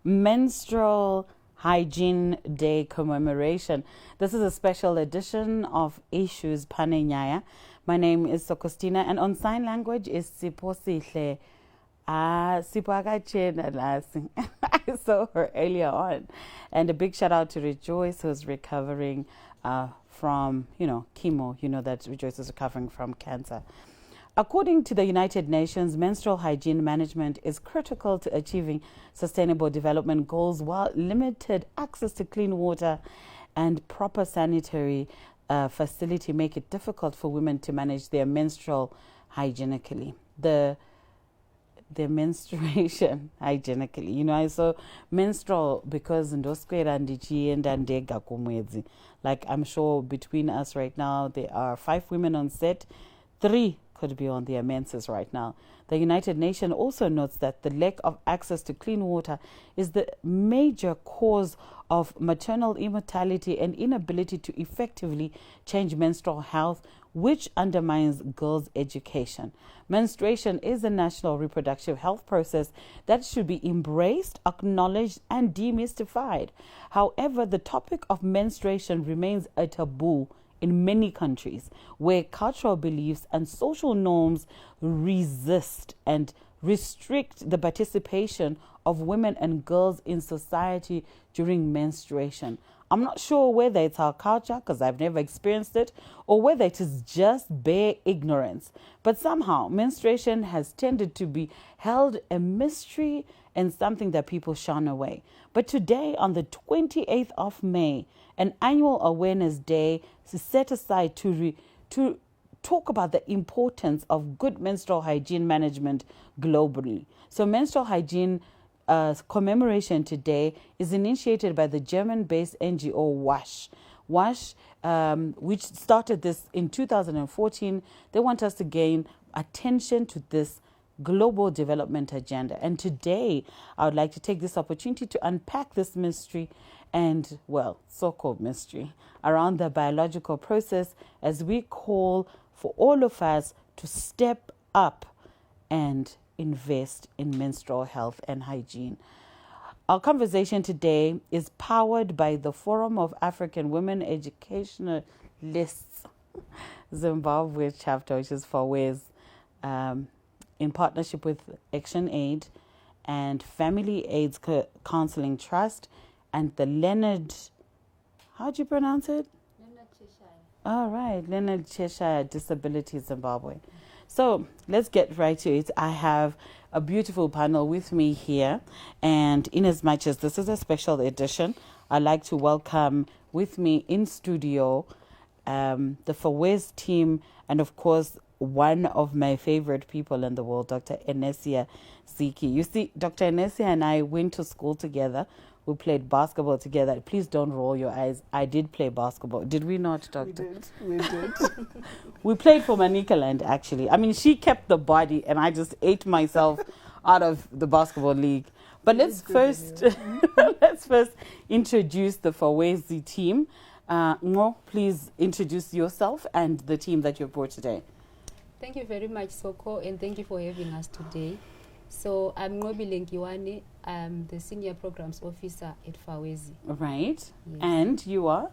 Menstrual Hygiene Day commemoration. This is a special edition of Issues Panenyaya. My name is Sokostina, and on sign language is Siposihle. I saw her earlier on. And a big shout out to Rejoice, who's recovering from, chemo. You know that Rejoice is recovering from cancer. According to the United Nations, menstrual hygiene management is critical to achieving sustainable development goals, while limited access to clean water and proper sanitary facility make it difficult for women to manage their menstrual hygienically. The menstruation hygienically. I saw menstrual because like I'm sure between us right now, there are 5 women on set, 3 could be on their menses right now. The United Nations also notes that the lack of access to clean water is the major cause of maternal immortality and inability to effectively change menstrual health, which undermines girls' education. Menstruation is a national reproductive health process that should be embraced, acknowledged, and demystified. However, the topic of menstruation remains a taboo in many countries, where cultural beliefs and social norms resist and restrict the participation of women and girls in society during menstruation. I'm not sure whether it's our culture, because I've never experienced it, or whether it is just bare ignorance. But somehow, menstruation has tended to be held a mystery and something that people shun away. But today, on the 28th of May, an annual awareness day is set aside to talk about the importance of good menstrual hygiene management globally. So menstrual hygiene commemoration today is initiated by the German-based NGO WASH. WASH, which started this in 2014, they want us to gain attention to this global development agenda. And today, I would like to take this opportunity to unpack this mystery and, so-called mystery around the biological process, as we call for all of us to step up and invest in menstrual health and hygiene. Our conversation today is powered by the Forum of African Women Educationalists Zimbabwe chapter, which is FAWEZ, in partnership with Action Aid and Family AIDS Counseling Trust, and the Leonard, how do you pronounce it? Leonard Cheshire. All right, Leonard Cheshire Disability Zimbabwe. So let's get right to it. I have a beautiful panel with me here, and in as much as this is a special edition, I'd like to welcome with me in studio the FAWEZ team, and of course, one of my favorite people in the world, Dr. Enesia Ziki. You see, Dr. Enesia and I went to school together. We played basketball together. Please don't roll your eyes. I did play basketball. Did we not, Doctor? We did. We played for Manicaland, actually. I mean, she kept the body, and I just ate myself out of the basketball league. But let's first introduce the FAWEZ team. Ngo, please introduce yourself and the team that you brought today. Thank you very much, Soko, and thank you for having us today. So I'm Ngobi Lengiwane. I'm the Senior Programs Officer at FAWEZ. Right. Yes. And you are?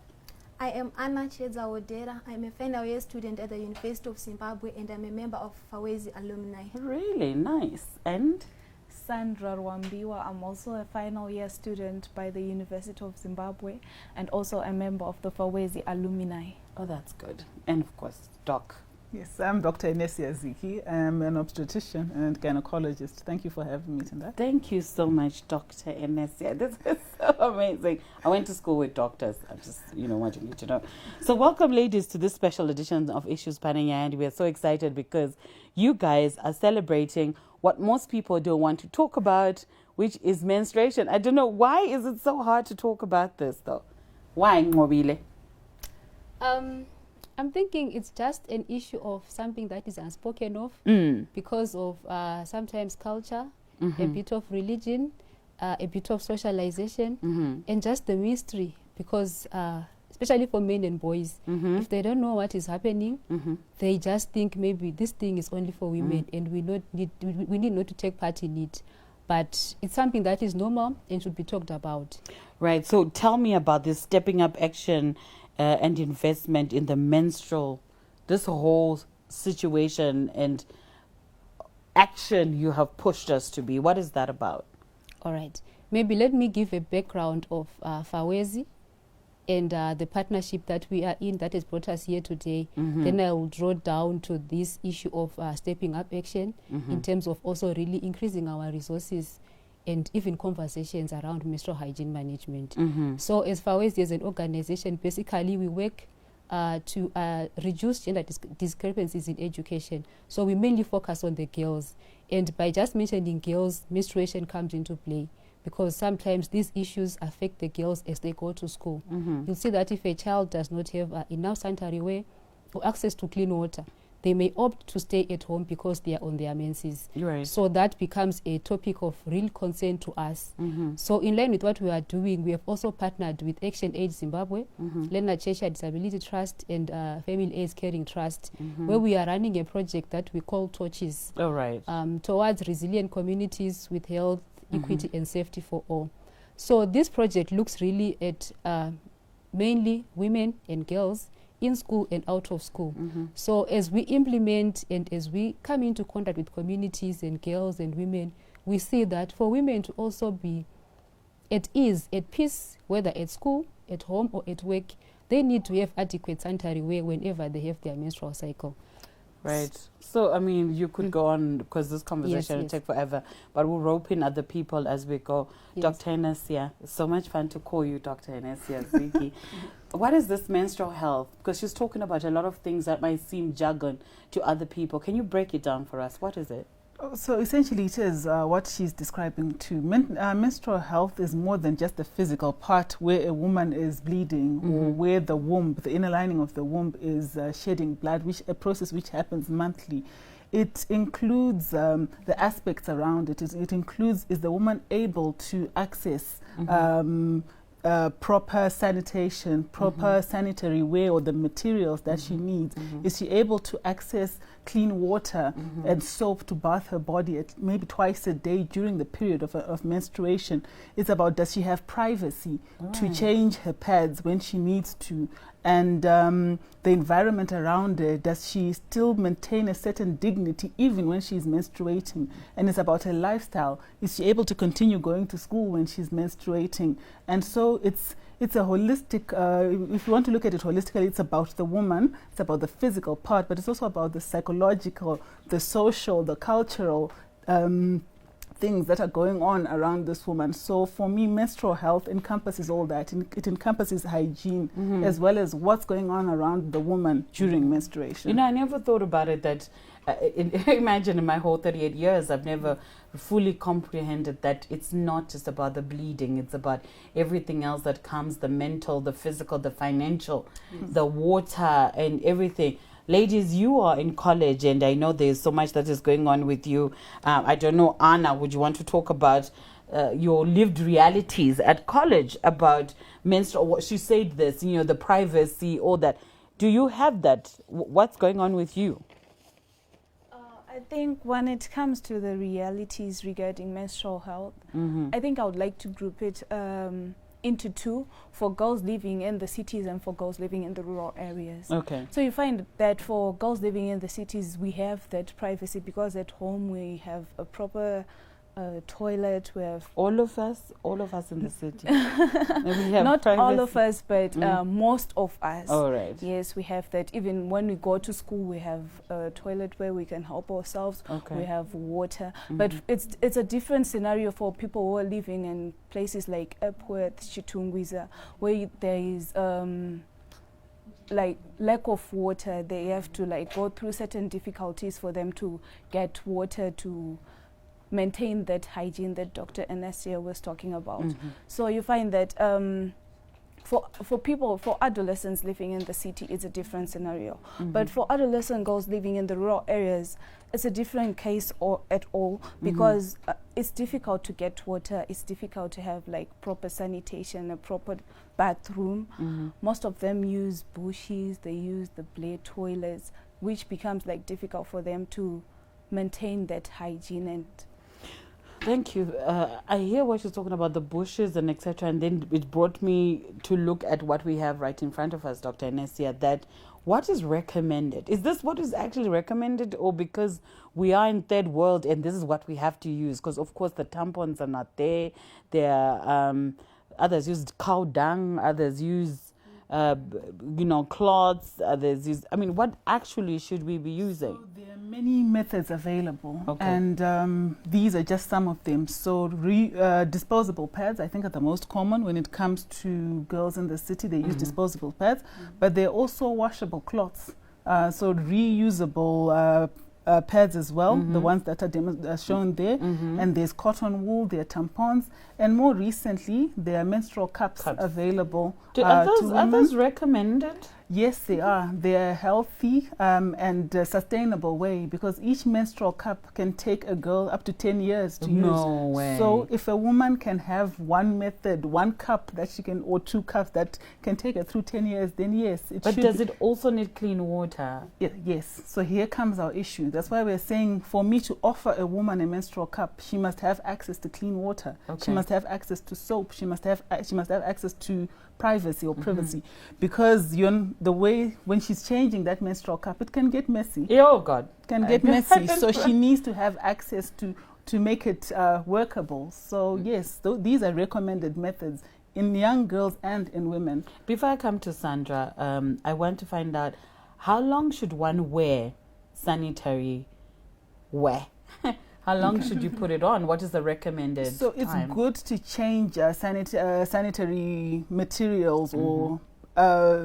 I am Anna Cheza Odera. I'm a final year student at the University of Zimbabwe, and I'm a member of FAWEZ alumni. Really nice. And? Sandra Rwambiwa. I'm also a final year student by the University of Zimbabwe and also a member of the FAWEZ alumni. Oh, that's good. And of course, Doc. Yes, I'm Dr. Enesia Ziki. I'm an obstetrician and gynaecologist. Thank you for having me tonight. Thank you so much, Dr. Enesia. This is so amazing. I went to school with doctors. I'm just, wanting you to know. So welcome, ladies, to this special edition of Issues Panenya, and we're so excited because you guys are celebrating what most people don't want to talk about, which is menstruation. I don't know, why is it so hard to talk about this, though? Why, Ngobile? I'm thinking it's just an issue of something that is unspoken of because of sometimes culture, a bit of religion, a bit of socialization, and just the mystery. Because especially for men and boys, if they don't know what is happening, they just think maybe this thing is only for women, and we need not to take part in it. But it's something that is normal and should be talked about. Right. So tell me about this stepping up action and investment in the menstrual, this whole situation and action you have pushed us to be. What is that about? All right. Maybe let me give a background of Fawezi and the partnership that we are in that has brought us here today. Then I will draw down to this issue of stepping up action in terms of also really increasing our resources and even conversations around menstrual hygiene management. So as Fawezi as an organization, basically we work to reduce gender discrepancies in education. So we mainly focus on the girls. And by just mentioning girls, menstruation comes into play, because sometimes these issues affect the girls as they go to school. You'll see that if a child does not have enough sanitary wear or access to clean water, they may opt to stay at home because they are on their menses. Right. So that becomes a topic of real concern to us. So in line with what we are doing, we have also partnered with Action Aid Zimbabwe, Leonard Cheshire Disability Trust, and Family AIDS Caring Trust, where we are running a project that we call Torches, towards resilient communities with health, equity, and safety for all. So this project looks really at mainly women and girls in school and out of school. So as we implement and as we come into contact with communities and girls and women, we see that for women to also be at ease, at peace, whether at school, at home, or at work, they need to have adequate sanitary wear whenever they have their menstrual cycle. Right. So, I mean, you could go on, because this conversation will take forever, but we'll rope in other people as we go. Dr. Enesia, it's so much fun to call you Dr. Enesia Ziki. What is this menstrual health? Because she's talking about a lot of things that might seem jargon to other people. Can you break it down for us? What is it? So essentially it is what she's describing too. Menstrual health is more than just the physical part where a woman is bleeding or where the womb, the inner lining of the womb is shedding blood, a process which happens monthly. It includes the aspects around it. It includes, is the woman able to access proper sanitation, proper sanitary wear or the materials that she needs? Is she able to access clean water and soap to bath her body at maybe twice a day during the period of menstruation? It's about, does she have privacy to change her pads when she needs to? And the environment around her, does she still maintain a certain dignity even when she's menstruating? And it's about her lifestyle. Is she able to continue going to school when she's menstruating? And so it's a holistic, if you want to look at it holistically, it's about the woman, it's about the physical part, but it's also about the psychological, the social, the cultural things that are going on around this woman. So for me, menstrual health encompasses all that. It encompasses hygiene as well as what's going on around the woman during menstruation. You know, I never thought about it that, imagine in my whole 38 years, I've never fully comprehended that it's not just about the bleeding, it's about everything else that comes, the mental, the physical, the financial, the water and everything. Ladies, you are in college, and I know there's so much that is going on with you. I don't know, Anna, would you want to talk about your lived realities at college about menstrual? She said this, you know, the privacy, all that. Do you have that? What's going on with you? I think when it comes to the realities regarding menstrual health, I think I would like to group it into two, for girls living in the cities and for girls living in the rural areas. Okay. So you find that for girls living in the cities, we have that privacy because at home we have a proper toilet. We have all of us in the city. We have not privacy. all of us, but most of us. All right. Yes, we have that. Even when we go to school, we have a toilet where we can help ourselves. Okay. We have water, but it's a different scenario for people who are living in places like Epworth, Chitungwiza, where there is like lack of water. They have to like go through certain difficulties for them to get water to maintain that hygiene that Dr. Enesia was talking about. So you find that for adolescents living in the city, it's a different scenario. But for adolescent girls living in the rural areas, it's a different case at all, because it's difficult to get water. It's difficult to have like proper sanitation, a proper bathroom. Most of them use bushes. They use the blade toilets, which becomes like difficult for them to maintain that hygiene. And thank you. I hear what you're talking about, the bushes and etc. And then it brought me to look at what we have right in front of us, Dr. Enesia, that what is recommended? Is this what is actually recommended, or because we are in third world and this is what we have to use? Because, of course, the tampons are not there. Others use cow dung, others use cloths, others use... I mean, what actually should we be using? So there are many methods available, okay. And these are just some of them. So disposable pads, I think, are the most common when it comes to girls in the city. They use disposable pads, but they're also washable cloths. So reusable pads as well, the ones that are shown there. And there's cotton wool, there are tampons, and more recently there are menstrual cups available are to women. those recommended? Yes, they are. They are healthy and sustainable way, because each menstrual cup can take a girl up to 10 years to use. No way. So if a woman can have one method, one cup that she can, or two cups that can take her through 10 years, then yes, it should. But does it also need clean water? Yes. So here comes our issue. That's why we're saying, for me to offer a woman a menstrual cup, she must have access to clean water. Okay. She must have access to soap. She must have access to privacy, because the way when she's changing that menstrual cup, it can get messy. Oh God, can get messy. So she needs to have access to make it workable. So yes, these are recommended methods in young girls and in women. Before I come to Sandra, I want to find out, how long should one wear sanitary wear? How long should you put it on? What is the recommended So it's time? good to change sanitary materials or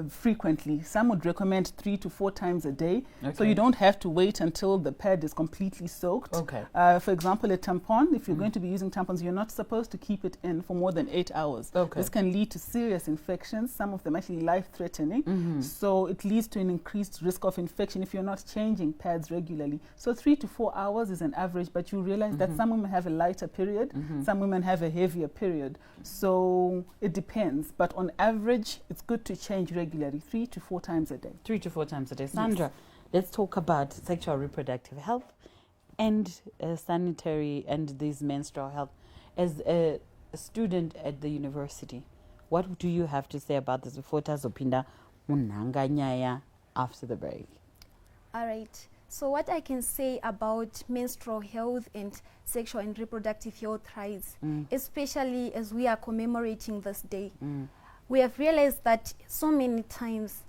frequently. Some would recommend 3 to 4 times a day. Okay. So you don't have to wait until the pad is completely soaked. Okay. For example, a tampon, if you're going to be using tampons, you're not supposed to keep it in for more than 8 hours. Okay. This can lead to serious infections, some of them actually life-threatening. So it leads to an increased risk of infection if you're not changing pads regularly. So 3 to 4 hours is an average, but you realize that some women have a lighter period, some women have a heavier period. So it depends, but on average, it's good to change regularly, 3 to 4 times a day. 3 to 4 times a day. Sandra, let's talk about sexual reproductive health and sanitary and this menstrual health. As a student at the university, what do you have to say about this before tazopinda munanga nyaya after the break? All right. So what I can say about menstrual health and sexual and reproductive health rights, especially as we are commemorating this day, we have realized that so many times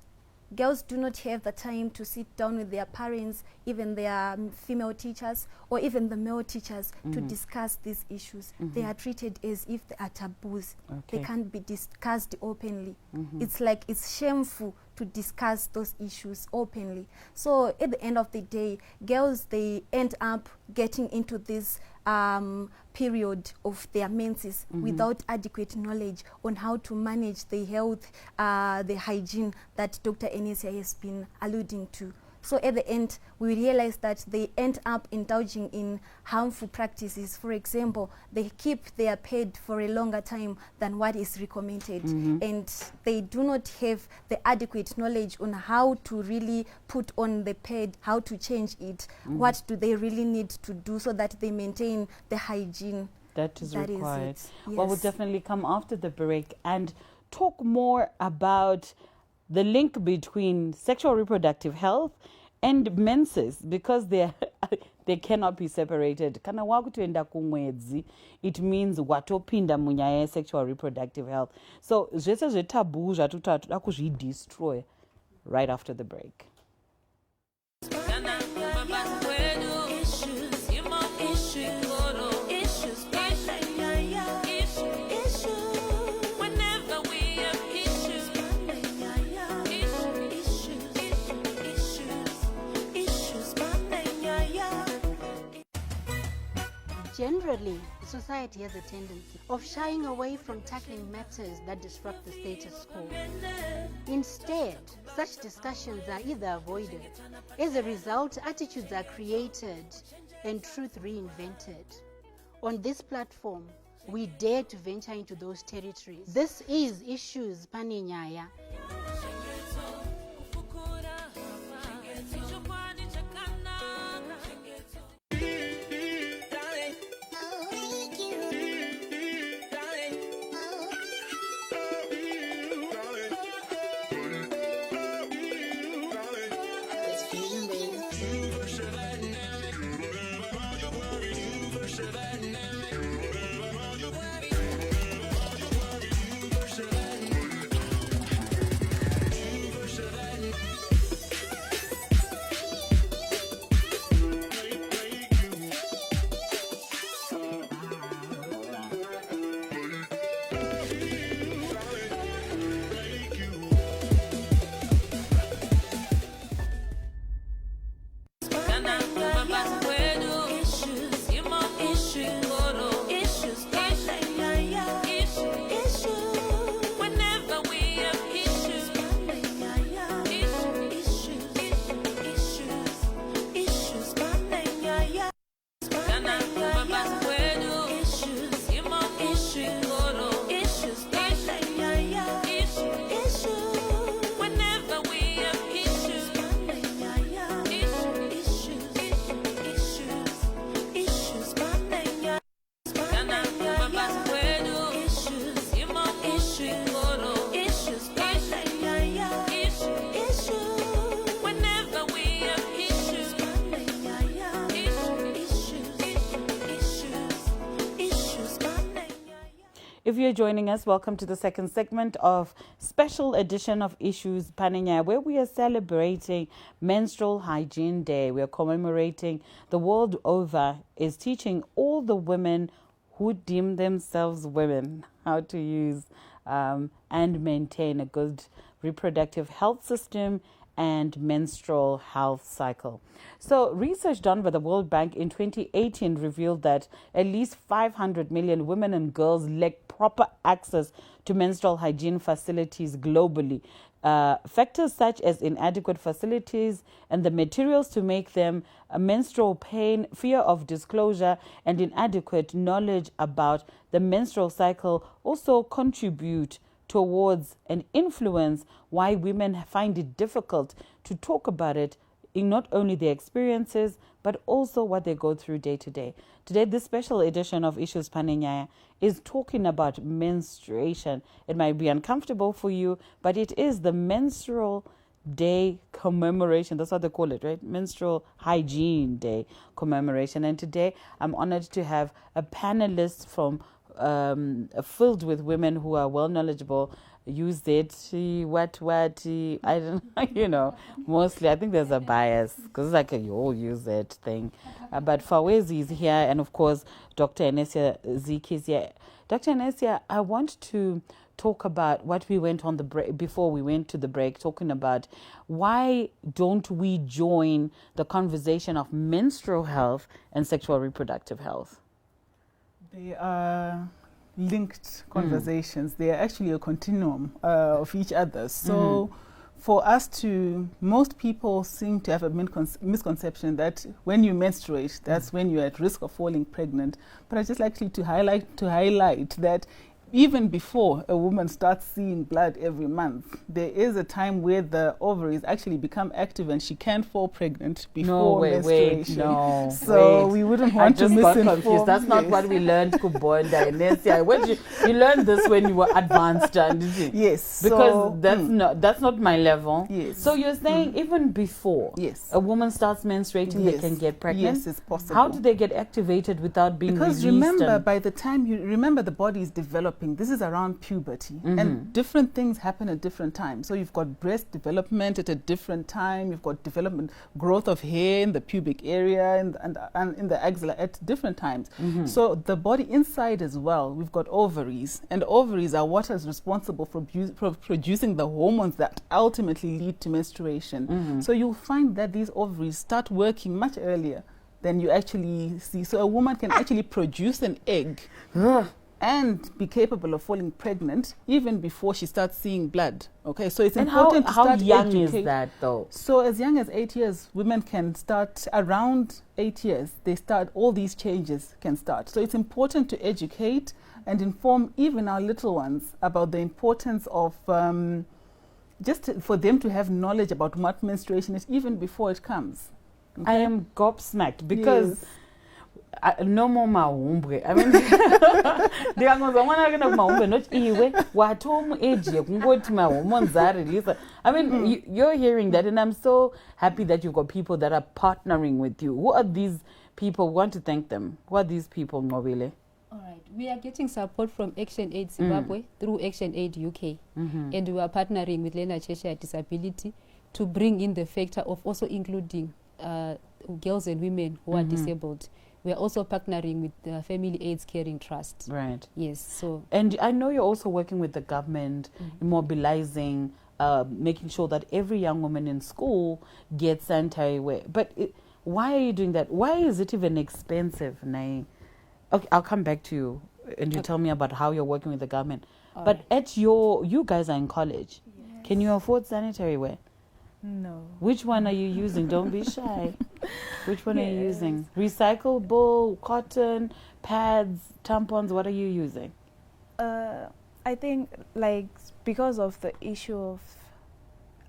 girls do not have the time to sit down with their parents, even their female teachers, or even the male teachers to discuss these issues. They are treated as if they are taboos. Okay. They can't be discussed openly. It's like it's shameful to discuss those issues openly. So at the end of the day, girls, they end up getting into this period of their menses without adequate knowledge on how to manage the health, the hygiene that Dr. Enesia has been alluding to. So at the end, we realize that they end up indulging in harmful practices. For example, they keep their pad for a longer time than what is recommended. And they do not have the adequate knowledge on how to really put on the pad, how to change it, what do they really need to do so that they maintain the hygiene that is required. Yes. Well, we'll definitely come after the break and talk more about the link between sexual reproductive health and menses, because they cannot be separated. Kana wakutoenda kumwedzi, it means watopinda munyaya ye sexual reproductive health. So zvese zvetaboo zvatoda kuzvidestroy right after the break. Generally, society has a tendency of shying away from tackling matters that disrupt the status quo. Instead, such discussions are either avoided. As a result, attitudes are created and truth reinvented. On this platform, we dare to venture into those territories. This is Issues Panenyaya. If you're joining us, welcome to the second segment of special edition of Issues Panenyaya, where we are celebrating Menstrual Hygiene Day. We are commemorating the world over is teaching all the women who deem themselves women how to use and maintain a good reproductive health system and menstrual health cycle. So research done by the World Bank in 2018 revealed that at least 500 million women and girls lack proper access to menstrual hygiene facilities globally. Factors such as inadequate facilities and the materials to make them, menstrual pain, fear of disclosure, and inadequate knowledge about the menstrual cycle also contribute towards and influence why women find it difficult to talk about it, in not only their experiences, but also what they go through day to day. Today, this special edition of Issues Panenyaya is talking about menstruation. It might be uncomfortable for you, but it is the Menstrual Day commemoration. That's what they call it, right? Menstrual Hygiene Day commemoration. And today, I'm honored to have a panelist from filled with women who are well knowledgeable. Use it, I don't know, mostly I think there's a bias because it's like a you all use it thing. But Fawezi is here, and of course Dr. Enesia Ziki is here. Dr. Enesia, I want to talk about what we went on the break, before we went to the break, talking about why don't we join the conversation of menstrual health and sexual reproductive health? They are linked conversations. They are actually a continuum of each other. So for us to, most people seem to have a misconception that when you menstruate, that's when you're at risk of falling pregnant. But I just like to highlight that even before a woman starts seeing blood every month, there is a time where the ovaries actually become active and she can fall pregnant before menstruation. So we wouldn't want to misinform. That's not what we learned, Kubonda. You learned this when you were advanced, didn't you? Yes. Because that's not my level. Yes. So you're saying even before a woman starts menstruating, they can get pregnant? Yes, it's possible. How do they get activated without being Because released? remember, by the time the body is developing, this is around puberty, and different things happen at different times. So you've got breast development at a different time, you've got growth of hair in the pubic area and in the axilla at different times. So the body inside as well, we've got ovaries, and ovaries are what is responsible for producing the hormones that ultimately lead to menstruation. So you'll find that these ovaries start working much earlier then you actually see. So a woman can actually produce an egg and be capable of falling pregnant even before she starts seeing blood. Okay, so it's important to start how young educate. is that though? So as young as 8 years, women can start around 8 years. They start, all these changes can start. So it's important to educate and inform even our little ones about the importance of just for them to have knowledge about what menstruation is even before it comes. Okay? I am gobsmacked because no more mahumbe. I mean, not iwe watomu age kungoti mahormones are released. I mean, you're hearing that, and I'm so happy that you've got people that are partnering with you. Who are these people? We want to thank them. Who are these people, Ngobile? All right. We are getting support from Action Aid Zimbabwe through Action Aid UK. And we are partnering with Lena Cheshire Disability to bring in the factor of also including girls and women who are disabled. We are also partnering with the Family AIDS Caring Trust. Right. Yes. So. And I know you're also working with the government, mobilizing, making sure that every young woman in school gets sanitary wear. But why are you doing that? Why is it even expensive, Nai? Okay, I'll come back to you and you tell me about how you're working with the government. But at you guys are in college. Yes. Can you afford sanitary wear? No. Which one are you using? Don't be shy. Which one are you using? Recyclable, cotton, pads, tampons? What are you using? I think like because of the issue of,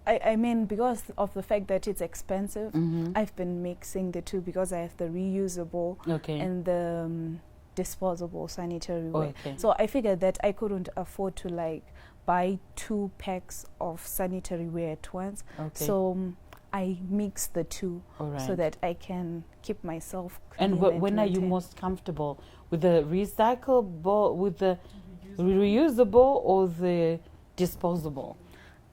I mean because of the fact that it's expensive, I've been mixing the two because I have the reusable and the disposable sanitary wear. So I figured that I couldn't afford to like buy 2 packs of sanitary wear at once. So I mix the two so that I can keep myself clean. And when are you most comfortable? With the recyclable, with the reusable or the disposable?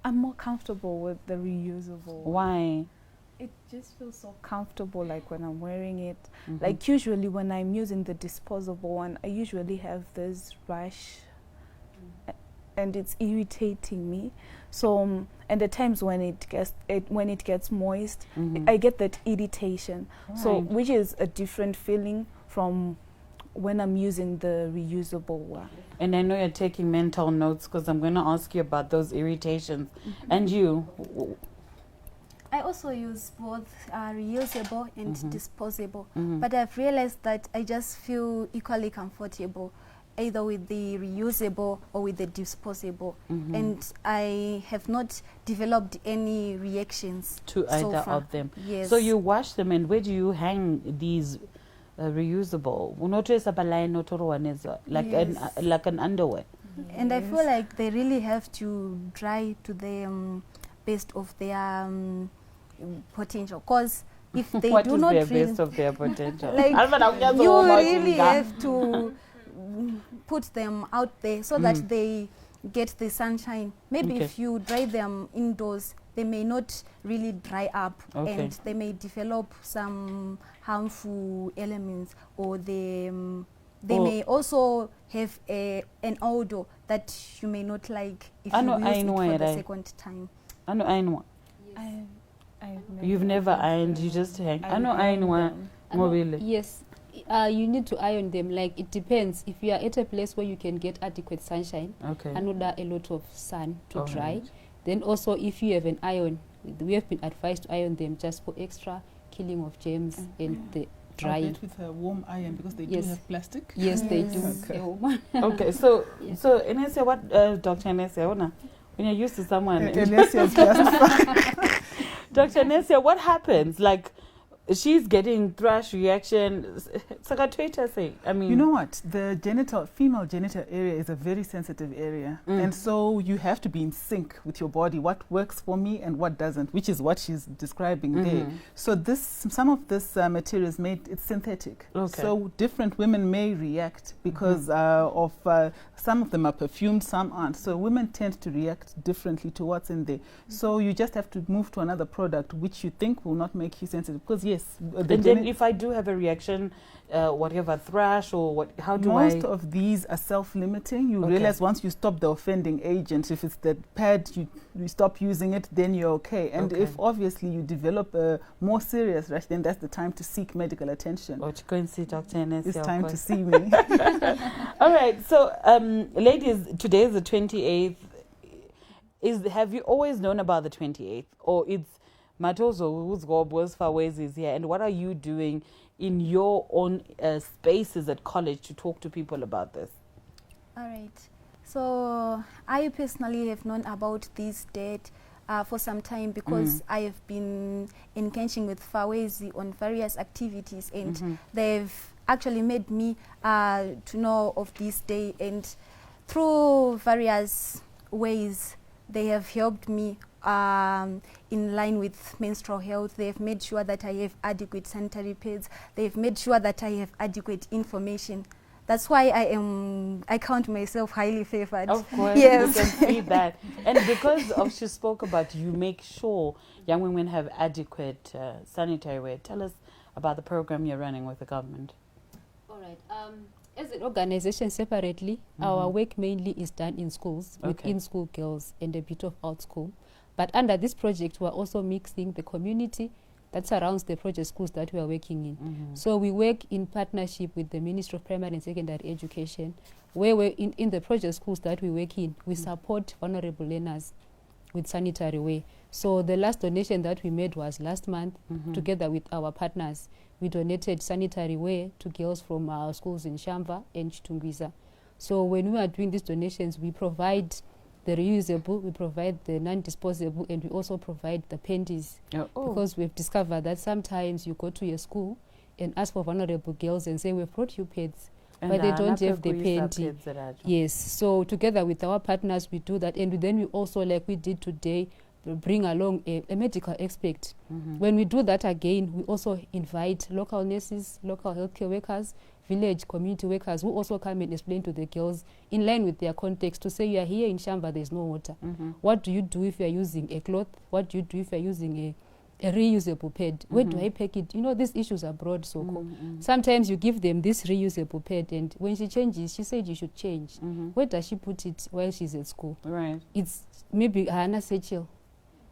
I'm more comfortable with the reusable. Why? It just feels so comfortable like when I'm wearing it. Like usually when I'm using the disposable one, I usually have this rash and it's irritating me. So and the times when it gets moist, I get that irritation. So which is a different feeling from when I'm using the reusable one. And I know you're taking mental notes because I'm going to ask you about those irritations. And you? I also use both reusable and disposable, but I've realized that I just feel equally comfortable either with the reusable or with the disposable, and I have not developed any reactions to either of them. Yes. So you wash them, and where do you hang these reusable? Like an underwear. And I feel like they really have to dry to the best of their potential, because if they what do is not their best of their potential? like you really have to put them out there so that they get the sunshine. Maybe if you dry them indoors, they may not really dry up and they may develop some harmful elements, or they may also have an odor that you may not like if you use it for the second time. I know. You've never ironed, you just hang. I know iron. Yes. You need to iron them. Like it depends. If you are at a place where you can get adequate sunshine, and a lot of sun to dry, then also if you have an iron, we have been advised to iron them just for extra killing of germs and the dry. With a warm iron because they do have plastic. Yes, they do. Okay, so Enesia, what Dr. Enesia, when you're used to someone, Dr. Enesia, what happens? Like, she's getting thrush reaction. It's like a Twitter thing. I mean, you know what? The female genital area is a very sensitive area, and so you have to be in sync with your body. What works for me and what doesn't, which is what she's describing there. So some of this material is it's synthetic. So different women may react because of some of them are perfumed, some aren't. So women tend to react differently to what's in there. So you just have to move to another product which you think will not make you sensitive. Because Yes. And then if I do have a reaction, whatever, thrash or how do Most of these are self-limiting. You realize once you stop the offending agent, if it's the pad, you stop using it, then you're okay. And if obviously you develop a more serious rash, then that's the time to seek medical attention. Or to go and see Dr. Enesia. It's time to see me. All right. So, ladies, today is the 28th. Have you always known about the 28th? Or it's Matozo who's Gobos Fawezi is here? And what are you doing in your own spaces at college to talk to people about this? All right. So I personally have known about this date for some time because I have been engaging with Fawezi on various activities, and they've actually made me to know of this day, and through various ways they have helped me in line with menstrual health. They have made sure that I have adequate sanitary pads. They have made sure that I have adequate information. That's why I count myself highly favored. Of course, yes. you can see that. And because she spoke about you make sure young women have adequate sanitary wear. Tell us about the program you're running with the government. All right. As an organization separately, our work mainly is done in schools, with in-school girls and a bit of out-school. But under this project, we're also mixing the community that surrounds the project schools that we are working in. So we work in partnership with the Ministry of Primary and Secondary Education, where we're in the project schools that we work in, we support vulnerable learners with sanitary wear. So the last donation that we made was last month, together with our partners. We donated sanitary wear to girls from our schools in Shamva and Chitungwiza. So when we are doing these donations, we provide the reusable, we provide the non-disposable, and we also provide the panties. Because we've discovered that sometimes you go to your school and ask for vulnerable girls and say, we've brought you pads, but they don't have the panty. Yes, so together with our partners, we do that. And then we also, like we did today, bring along a medical expert. When we do that again, we also invite local nurses, local healthcare workers, village community workers who also come and explain to the girls in line with their context to say, you are here in Shamba, there's no water. What do you do if you are using a cloth? What do you do if you are using a reusable pad? Where do I pack it? You know, these issues are broad, so sometimes you give them this reusable pad, and when she changes, she said you should change. Where does she put it while she's at school? Right. It's maybe Hannah Sechel.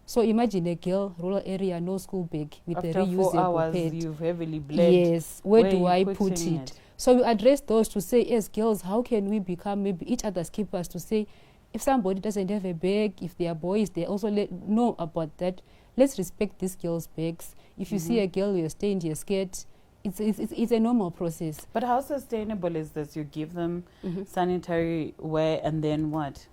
So imagine a girl, rural area, no school bag with a reusable 4 hours pad. You've heavily bled. Yes, where do I put it? So we address those to say, as girls, how can we become maybe each other's keepers, to say, if somebody doesn't have a bag, if they are boys, they also know about that. Let's respect these girls' bags. If you see a girl with a stained your skirt, it's a normal process. But how sustainable is this? You give them sanitary wear and then what?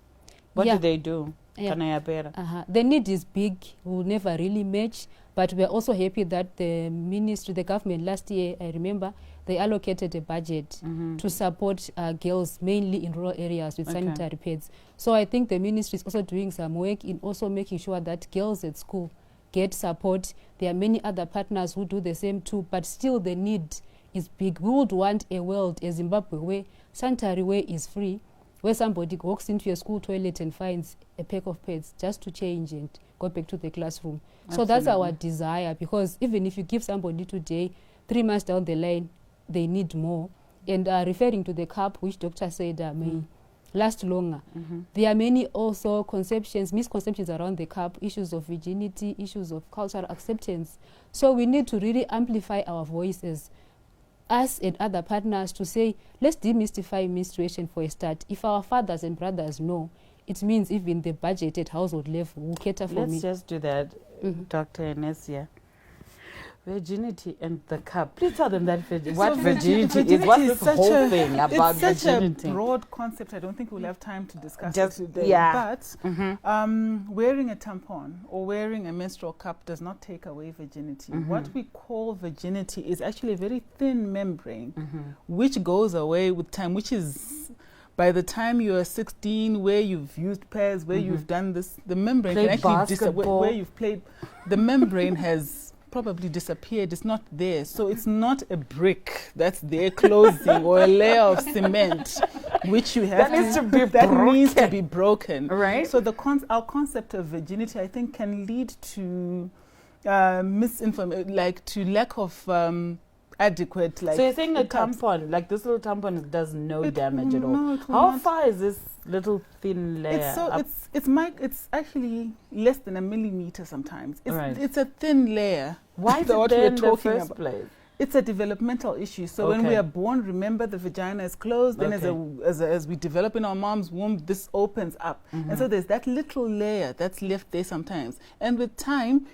What do they do? The need is big, will never really match, but we're also happy that the ministry, the government last year, I remember, they allocated a budget to support girls mainly in rural areas with sanitary pads. So I think the ministry is also doing some work in also making sure that girls at school get support. There are many other partners who do the same too, but still the need is big. We would want a world, a Zimbabwe, where sanitary wear is free, where somebody walks into a school toilet and finds a pack of pads just to change and go back to the classroom. So that's our desire, because even if you give somebody today, 3 months down the line, they need more. And referring to the cup, which doctor said may last longer, there are many also misconceptions around the cup, issues of virginity, issues of cultural acceptance. So we need to really amplify our voices, us and other partners, to say, let's demystify menstruation for a start. If our fathers and brothers know, it means even the budgeted household level will cater for me. Let's just do that, Dr. Enesia. Virginity and the cup. Please tell them that what virginity is. What's this whole thing about virginity? It's such a broad concept. I don't think we'll have time to discuss it today. But wearing a tampon or wearing a menstrual cup does not take away virginity. What we call virginity is actually a very thin membrane, which goes away with time, which is by the time you are 16, where you've used pads, where you've done this, the membrane can actually where you've played, the membrane has probably disappeared. It's not there. So it's not a brick that's there closing or a layer of cement which you have needs to be broken. Right. So our concept of virginity, I think, can lead to misinformation, like to lack of adequate, like. So you're saying a cups. tampon, like this little tampon, does no damage at all? No, it will How not. far is this little thin layer? It's so up? it's actually less than a millimeter sometimes. It's Right. it's a thin layer. Why is That's it what there we're in the talking first about. place? It's a developmental issue. So when we Okay. are born, remember the vagina is closed. Then as we develop in our mom's womb, this opens up, and so there's that little layer that's left there sometimes. And with time,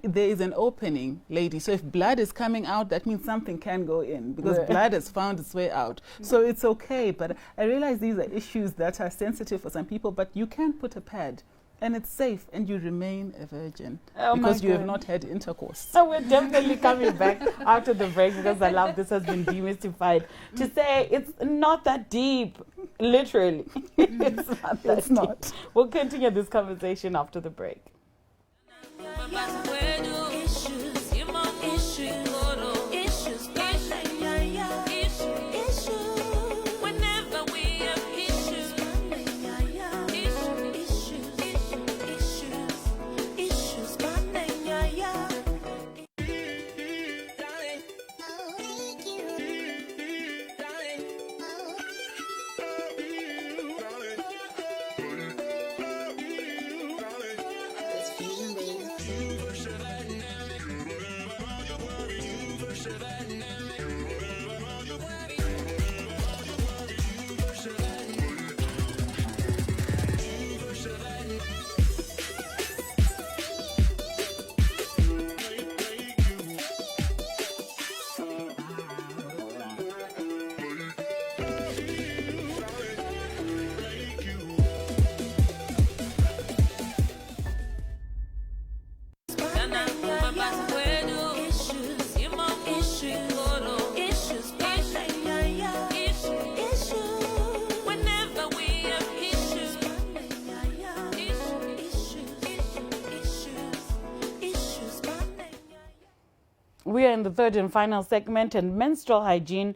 there is an opening, lady. So if blood is coming out, that means something can go in because Right. blood has found its way out. So it's okay. But I realize these are issues that are sensitive for some people. But you can put a pad. And it's safe, and you remain a virgin Oh my because you have God. not had intercourse. So we're definitely coming back after the break because I love this has been demystified to say it's not that deep, literally. It's not that It's deep. not. We'll continue this conversation after the break. We are in the third and final segment, and menstrual hygiene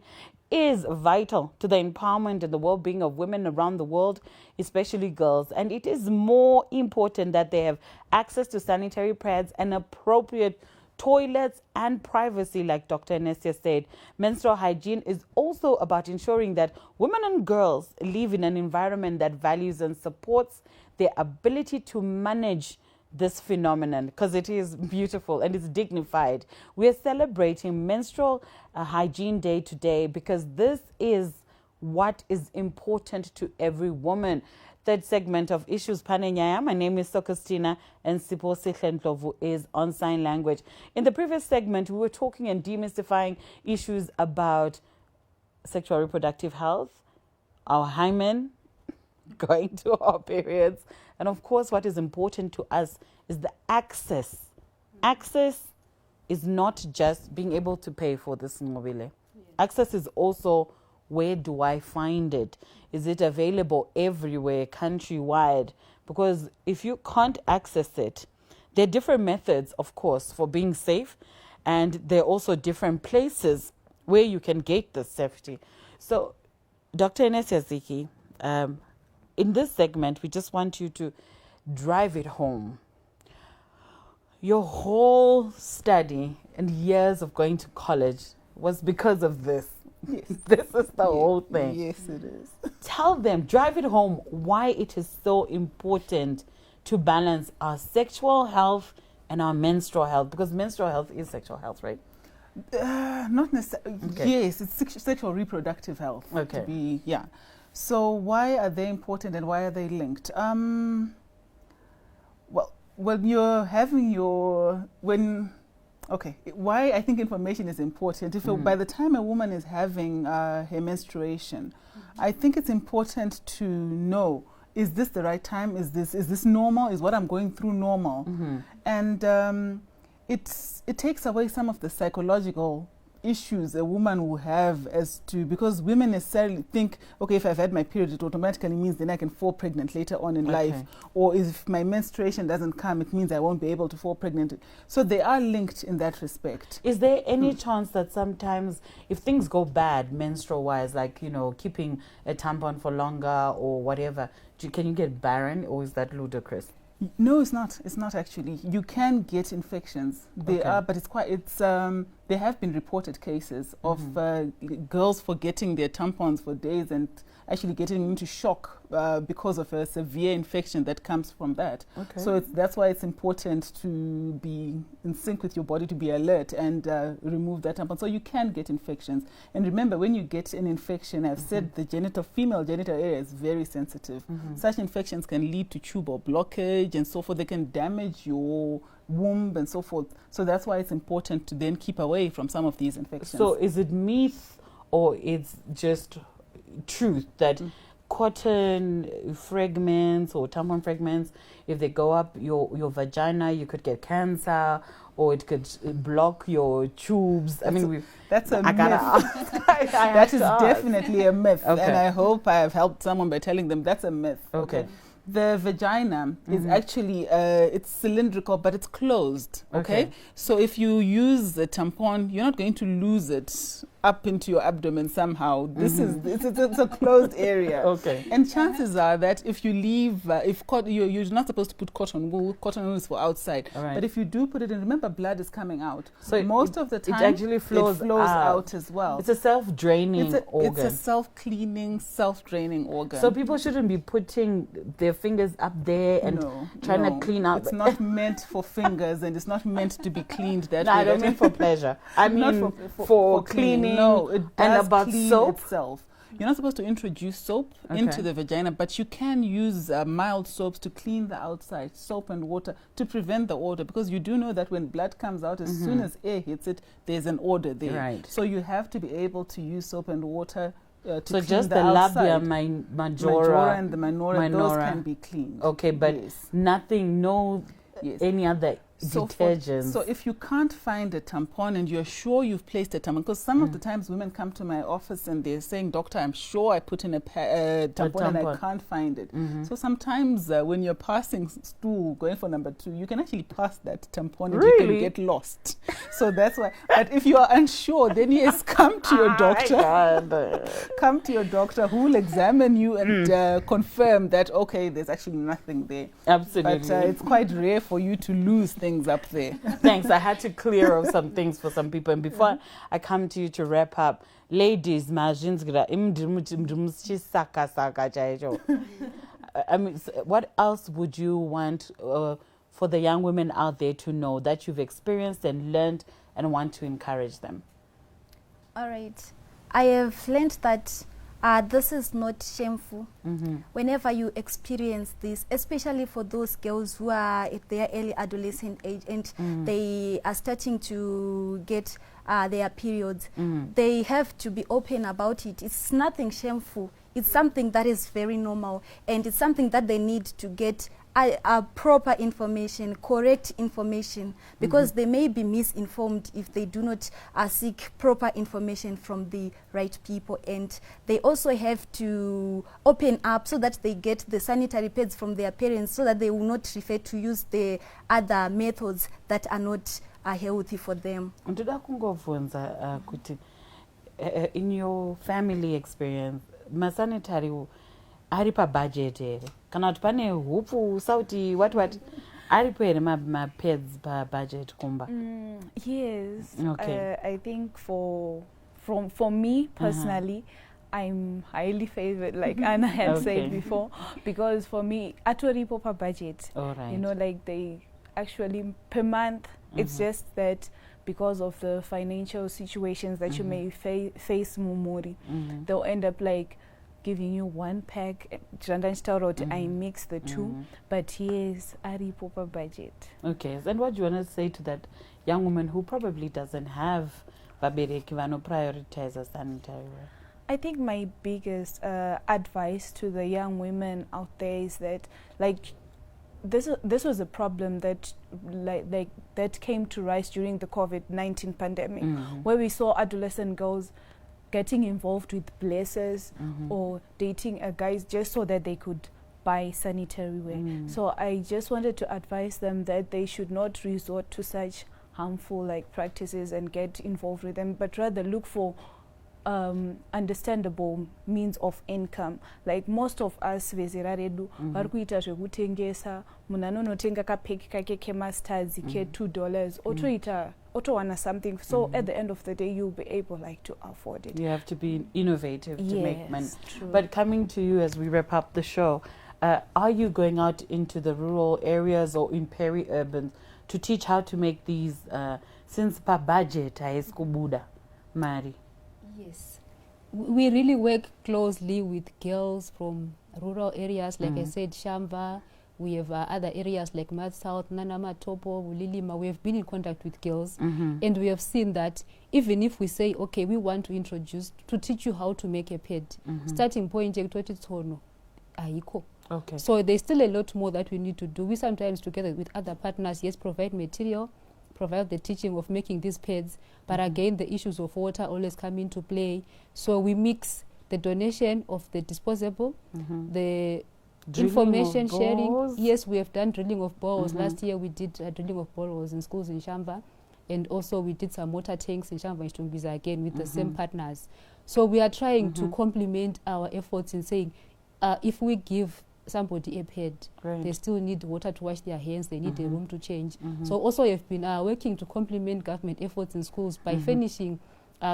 is vital to the empowerment and the well-being of women around the world, especially girls. And it is more important that they have access to sanitary pads and appropriate toilets and privacy, like Dr. Enesia said. Menstrual hygiene is also about ensuring that women and girls live in an environment that values and supports their ability to manage this phenomenon, because it is beautiful and it's dignified. We are celebrating Menstrual Hygiene Day today because this is what is important to every woman. Third segment of Issues Panenyaya. My name is Sokostina, and Sipo Sihlendlovu is on sign language. In the previous segment, we were talking and demystifying issues about sexual reproductive health, our hymen, going to our periods, and of course what is important to us is the access. Access is not just being able to pay for this mobile. Access is also, where do I find it? Is it available everywhere, countrywide? Because if you can't access it, there are different methods, of course, for being safe, and there are also different places where you can get the safety. So, Dr. Enesia Ziki, in this segment, we just want you to drive it home. Your whole study and years of going to college was because of this. Yes. This is the whole thing. Yes, it is. Tell them, drive it home, why it is so important to balance our sexual health and our menstrual health, because menstrual health is sexual health, right? Not necessarily. Okay. Yes, it's sexual reproductive health. Okay. To be, yeah. So why are they important and why are they linked? Well, when you're having why I think information is important. If by the time a woman is having her menstruation, I think it's important to know, is this the right time? Is this normal? Is what I'm going through normal? And it takes away some of the psychological issues a woman will have because women necessarily think, okay, if I've had my period, it automatically means then I can fall pregnant later on in life. Or if my menstruation doesn't come, it means I won't be able to fall pregnant. So they are linked in that respect. Is there any chance that sometimes if things go bad menstrual-wise, like, keeping a tampon for longer or whatever, can you get barren, or is that ludicrous? No, it's not. It's not actually. You can get infections. They Okay. are, but it's quite. It's there have been reported cases of girls forgetting their tampons for days and actually getting into shock because of a severe infection that comes from that. Okay. So that's why it's important to be in sync with your body, to be alert and remove that tampon. So you can get infections. And remember, when you get an infection, I've said the female genital area is very sensitive. Such infections can lead to tubal blockage and so forth. They can damage your womb and so forth. So that's why it's important to then keep away from some of these infections. So is it myth or it's just truth that cotton fragments or tampon fragments, if they go up your vagina, you could get cancer, or it could block your tubes? That's a myth. That That is definitely a myth. Okay. And I hope I have helped someone by telling them that's a myth. Okay. The vagina is actually, it's cylindrical, but it's closed. Okay? So if you use a tampon, you're not going to lose it up into your abdomen somehow. This is it's a closed area. Okay. And chances are that if you leave, you're not supposed to put cotton wool. Cotton wool is for outside. All right. But if you do put it in, remember, blood is coming out. So most of the time, it actually flows out as well. It's a self-draining organ. It's a self-cleaning, self-draining organ. So people shouldn't be putting their fingers up there and trying to clean out. It's not meant for fingers, and it's not meant to be cleaned that No, way. I don't mean for pleasure. I mean Not for cleaning. No, it does and about clean soap. itself. You're not supposed to introduce soap into the vagina, but you can use mild soaps to clean the outside, soap and water, to prevent the odor, because you do know that when blood comes out, as soon as air hits it, there's an odor there. Right. So you have to be able to use soap and water to So clean just the the labia outside. majora and the minora, those can be cleaned. Okay, but Yes. nothing, no any other detergents. So if you can't find a tampon and you're sure you've placed a tampon, because some of the times women come to my office and they're saying, "Doctor, I'm sure I put in a tampon and I can't find it." So sometimes when you're passing stool, going for number 2, you can actually pass that tampon and you can get lost. So that's why. But if you are unsure, then yes, come to your doctor. Come to your doctor, who will examine you and confirm that, okay, there's actually nothing there. Absolutely. But it's quite rare for you to lose things up there. Thanks. I had to clear up some things for some people. And before I come to you to wrap up, ladies, I mean, what else would you want for the young women out there to know that you've experienced and learned and want to encourage them? All right. I have learned that this is not shameful. Whenever you experience this, especially for those girls who are at their early adolescent age and they are starting to get their periods, they have to be open about it. It's nothing shameful. It's something that is very normal, and it's something that they need to get proper information, correct information, because they may be misinformed if they do not seek proper information from the right people. And they also have to open up so that they get the sanitary pads from their parents, so that they will not refer to use the other methods that are not healthy for them. Ndoda kungovunza kuti in your family experience, masanitary ari pabudget here. Kana kuti pane hupfu sauti what aripo here mapads pabudget kumba? Yes. Okay. I think for me personally, I'm highly favored, like Anna had said before, because for me, atoripo pa budget. All right. You know, like they actually per month. It's just that because of the financial situations that you may face, Mumori, they'll end up like giving you one pack. I mix the two, but yes, aripo pa budget. Okay, and what do you want to say to that young woman who probably doesn't have vabereki vano prioritize a sanitary wear? I think my biggest advice to the young women out there is that, like, this was a problem that that came to rise during the COVID-19 pandemic, where we saw adolescent girls getting involved with blessers or dating a guys just so that they could buy sanitary wear. So I just wanted to advise them that they should not resort to such harmful practices and get involved with them, but rather look for understandable means of income. Like most of us vezera redu vari kuita zvekutengesa, munhu anonotenga kapeki kake kemasters ke $2 otowana something. So at the end of the day you'll be able like to afford it. You have to be innovative to make money. True. But coming to you as we wrap up the show, are you going out into the rural areas or in peri-urban to teach how to make these since pa budget haiskubuda mari? Yes, we really work closely with girls from rural areas, like I said, Shamba. We have other areas like Mad South, Nanama, Topo, Bulilima. We have been in contact with girls, and we have seen that even if we say, okay, we want to teach you how to make a pad, starting point, Okay. So there's still a lot more that we need to do. We sometimes, together with other partners, yes, provide material, provide the teaching of making these pads, but again, the issues of water always come into play. So we mix the donation of the disposable, the Drilling information of sharing. balls? Yes, we have done drilling of balls. Last year we did drilling of balls in schools in Shamba, and also we did some water tanks in Shamba and Shtumbiza again with the same partners. So we are trying to complement our efforts in saying, if we give somebody a pad, they still need water to wash their hands, they need a room to change. So also we've been working to complement government efforts in schools by furnishing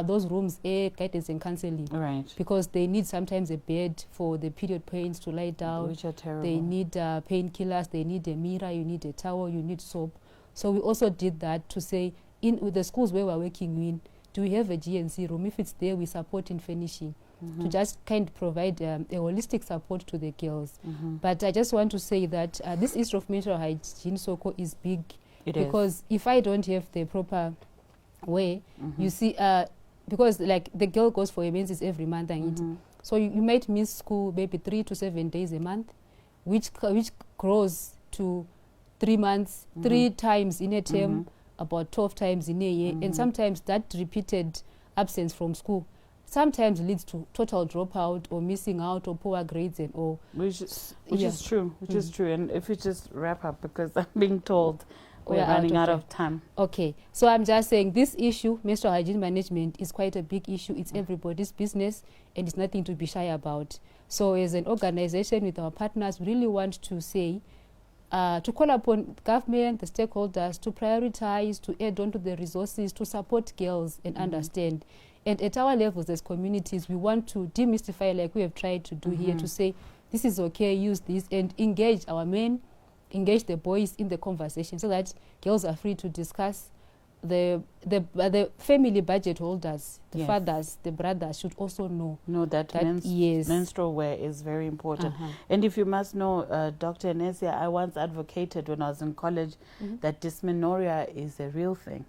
those rooms, guidance and counseling, because they need sometimes a bed for the period pains to lie down, which are terrible. They need painkillers, they need a mirror, you need a towel, you need soap. So we also did that to say, with the schools where we're working in, do we have a GNC room? If it's there, we support in furnishing, to just kind of provide a holistic support to the girls. But I just want to say that this issue of menstrual hygiene SOCO is big, because if I don't have the proper way, you see, because like the girl goes for a menses every month, and so you might miss school maybe 3 to 7 days a month, which grows to 3 months, 3 times in a term, about 12 times in a year, and sometimes that repeated absence from school sometimes leads to total dropout or missing out or poor grades and all. Which is true, is true. And if you just wrap up, because I'm being told we're running out of time. Okay, so I'm just saying this issue, menstrual hygiene management, is quite a big issue. It's everybody's business, and it's nothing to be shy about. So as an organization with our partners, we really want to say, to call upon government, the stakeholders, to prioritize, to add on to the resources, to support girls and understand. And at our levels as communities, we want to demystify, like we have tried to do here, to say, this is okay, use this, and engage our men, engage the boys in the conversation, so that girls are free to discuss. The family budget holders, the fathers, the brothers should also know that menstrual wear is very important. And if you must know, Dr. Enesia, I once advocated when I was in college that dysmenorrhea is a real thing.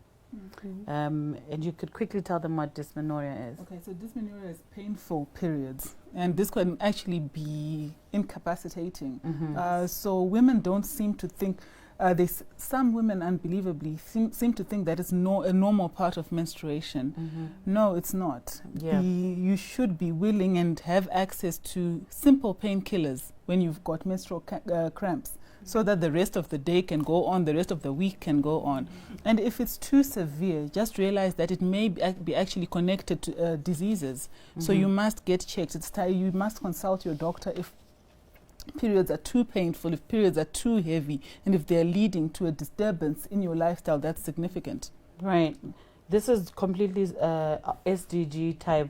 And you could quickly tell them what dysmenorrhea is. Okay, so dysmenorrhea is painful periods, and this can actually be incapacitating. So women don't seem to think, some women unbelievably seem to think that it's a normal part of menstruation. No, it's not. You should be willing and have access to simple painkillers when you've got menstrual cramps, so that the rest of the day can go on, the rest of the week can go on. And if it's too severe, just realize that it may be actually connected to diseases. So you must get checked. You must consult your doctor if periods are too painful, if periods are too heavy, and if they're leading to a disturbance in your lifestyle that's significant. Right. This is completely SDG type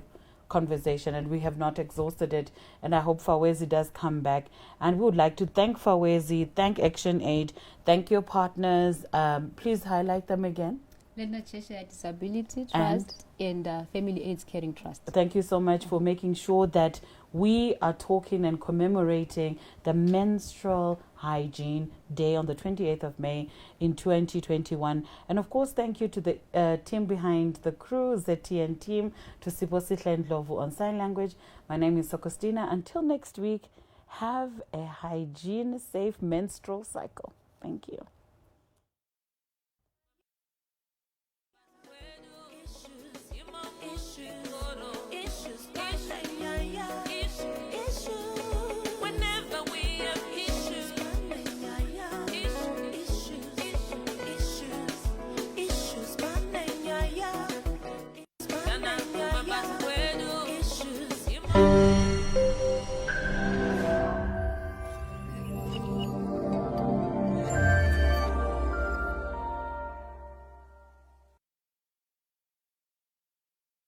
conversation, and we have not exhausted it, and I hope Fawezi does come back. And we would like to thank Fawezi, thank Action Aid, thank your partners. Please highlight them again. Lena Cheshire Disability Trust and Family AIDS Caring Trust. Thank you so much for making sure that we are talking and commemorating the Menstrual Hygiene Day on the 28th of May in 2021. And of course, thank you to the team behind the crew, ZTN team, to Siposihla and Ndlovu on sign language. My name is Sokostina. Until next week, have a hygiene-safe menstrual cycle. Thank you.